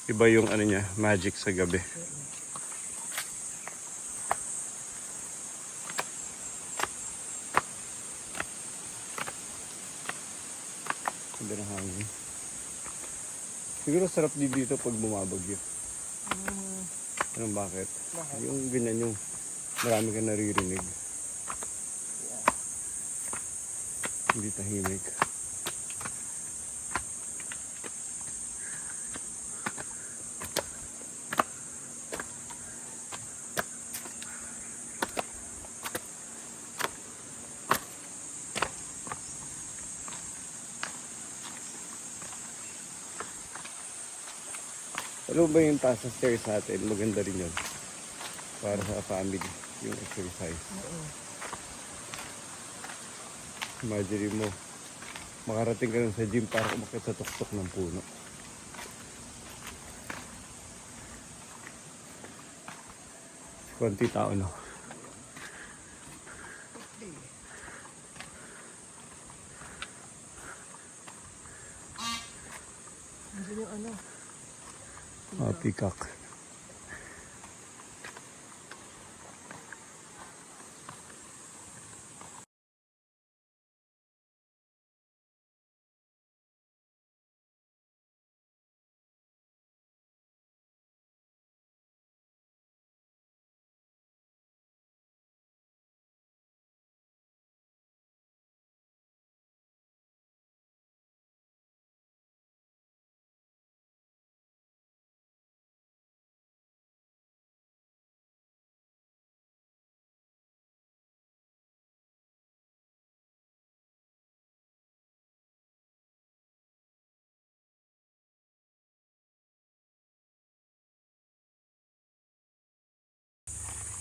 Iba yung ano niya, magic sa gabi. Ganda ng hangin. Siguro sarap din dito pag bumabagyo. Anong bakit? Yung ganyan yung marami kang naririnig. Hindi tahimik. Ano ba yung taas ng stairs natin? Maganda rin yun. Para sa family, yung exercise. Imagine mo, makarating ka lang sa gym para umakit sa tuktok ng puno. Konti tao, no? Nandiyan yung ano? Peacock.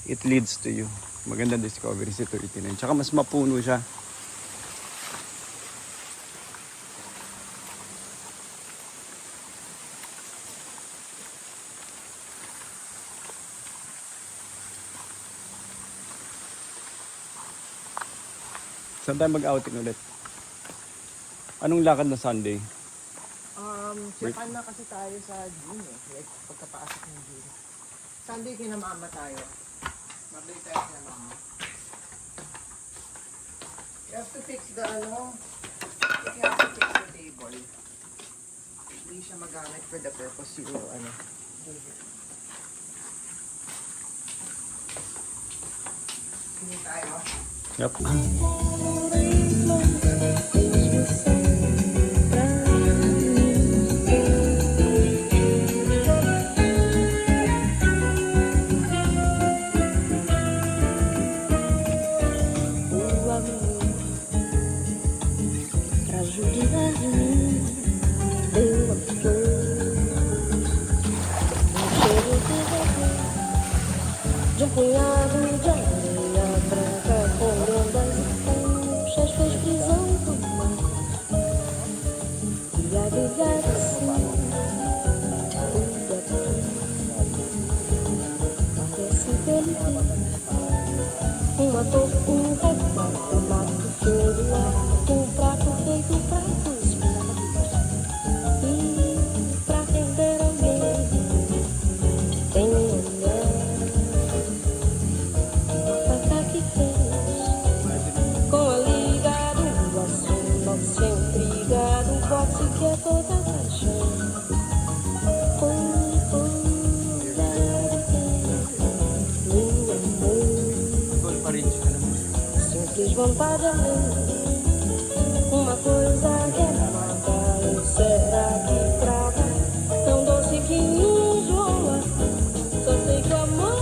It leads to you. Magandang discovery si 39. Tsaka mas mapuno siya. Saan tayo mag-outing ulit? Anong lakad na Sunday? Japan na kasi tayo sa June eh. Like, pagkapasok ng June. Sunday kinamama tayo. Mabay tayo kinamama. You have to fix the ano. You have to fix the table. Hindi siya magamit for the purpose you ano. Hindi tayo. Yep. De um punhado de areia branca com ondas e conchas fez prisão do mar e a viver assim tudo parece dele uma tortura mata mato todo um prato feito pra cozinhar e pra perder alguém tem que é toda paixão. Simples vontade uma coisa que é mata. Será que trava tão doce que enjoa? Só sei que o amor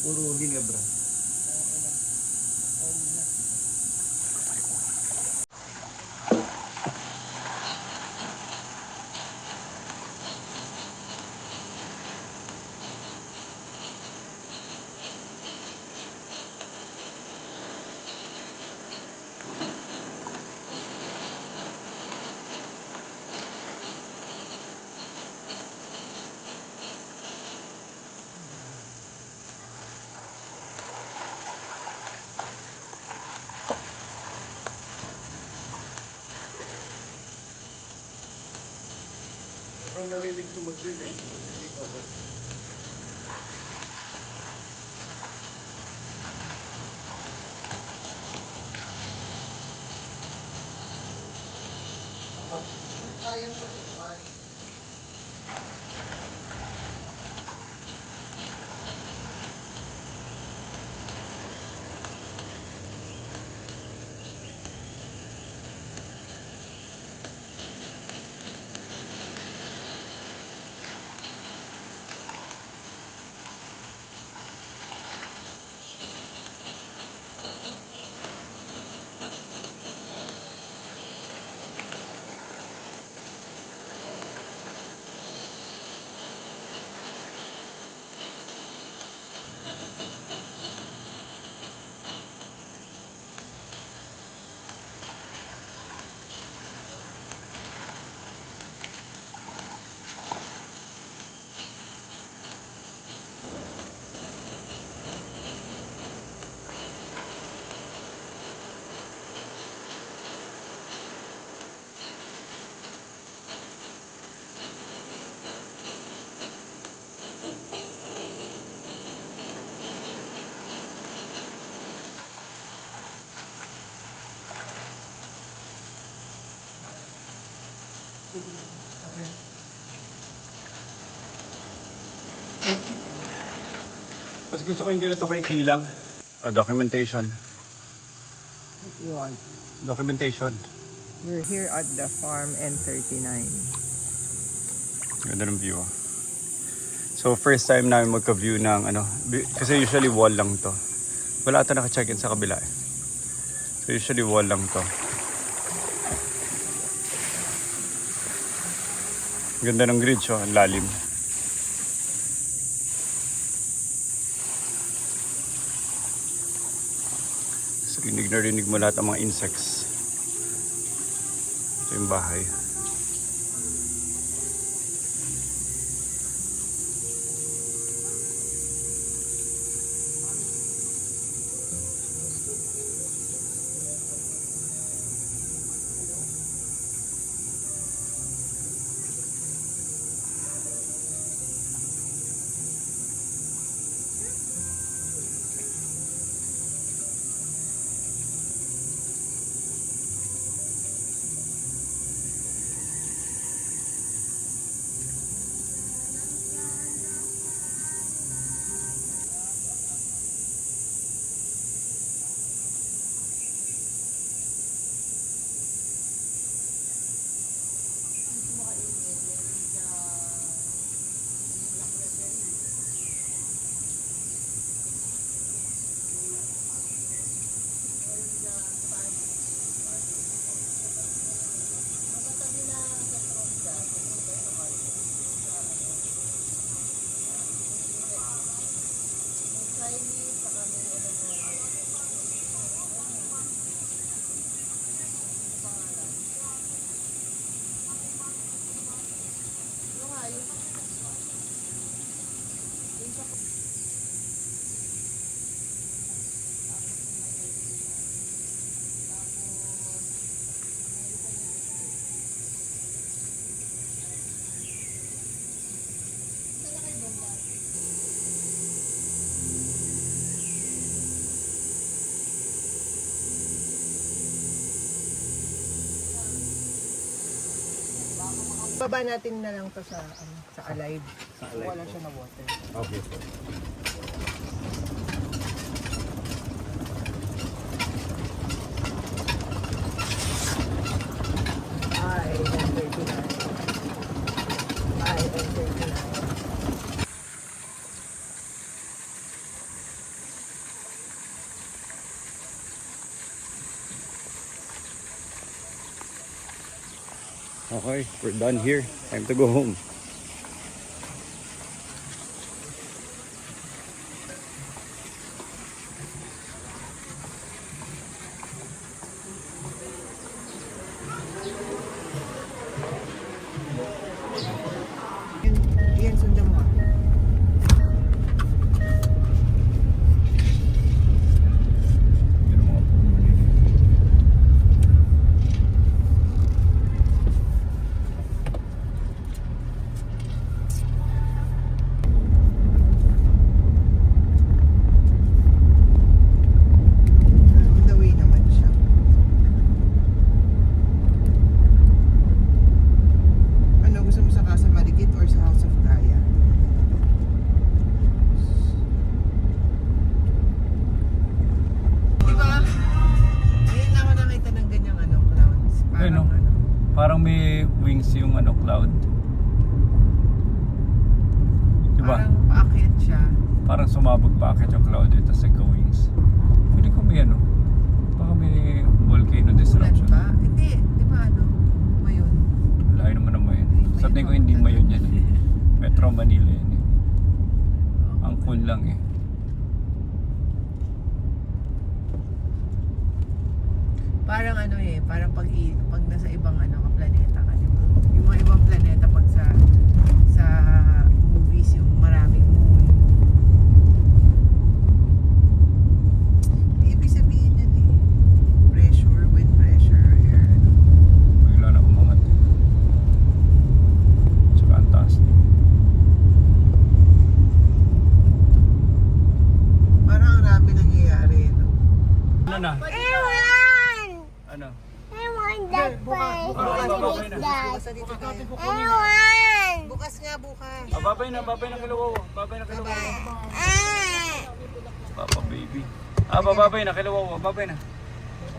puro ginebra. Ang narinig ko mag-drill. Mas gusto ko yung ganito kay Kilang. Documentation. You want? Documentation. We're here at the farm N39. Ganda ng view. So first time namin magka-view ng kasi usually wall lang to. Wala ata naka-check-in sa kabila eh. So usually wall lang to. Ganda ng grid siya, ang lalim. So rinig mo lahat ang mga insects. Ito yung bahay. Baba natin na lang to sa alive. Wala siya na water. Okay. Ay, N39. Ay, N39. Okay, we're done here. Time to go home. Yan, sundan mo. Pero mga puno. On the way naman siya. Ano, gusto mo sa Casa Marikit or sa House of Kaya? Diba? Ngayon na ako nakita ng ganyang ano, clouds. Parang Ayun, no? ano. Parang may wings yung cloud. Diba? Parang paakyat siya. Parang sumabog pa akit yung cloud dito sa wings. Pwede ko may baka may volcano Ulan disruption. ba? Hindi. Di ba ano? Mayon. Layo naman ng mayon. Ay, Sa tingin ko hindi mayon yan eh. Metro Manila yan eh. Ang cool lang eh. Parang ano eh, parang pag nasa ibang ano ka planeta ka, di ba? Yung mga ibang planeta pag sa movies yung maraming moon. Ibig sabihin yan eh. Pressure, wind pressure, air. Ano. Bigla na umangat eh. Tsaka ang taas eh. Parang ang rami nangyayari, no? Ano na? Ano? I want that place. Bukas, babay na. bukas na dito tayo. I want. Bukas nga, bukas. Babay na kilawaw. Babay na kilawaw. Ah. Papa baby. Babay na kilawaw. Babay na.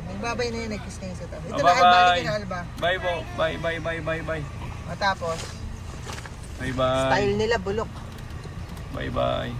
Nagbabay na yun, nag-kiss na yun sa tabi. Ito na, Bye-bye. Alba. Halika na, Alba. Bye po. Bye. Matapos, Bye. style nila bulok. Bye.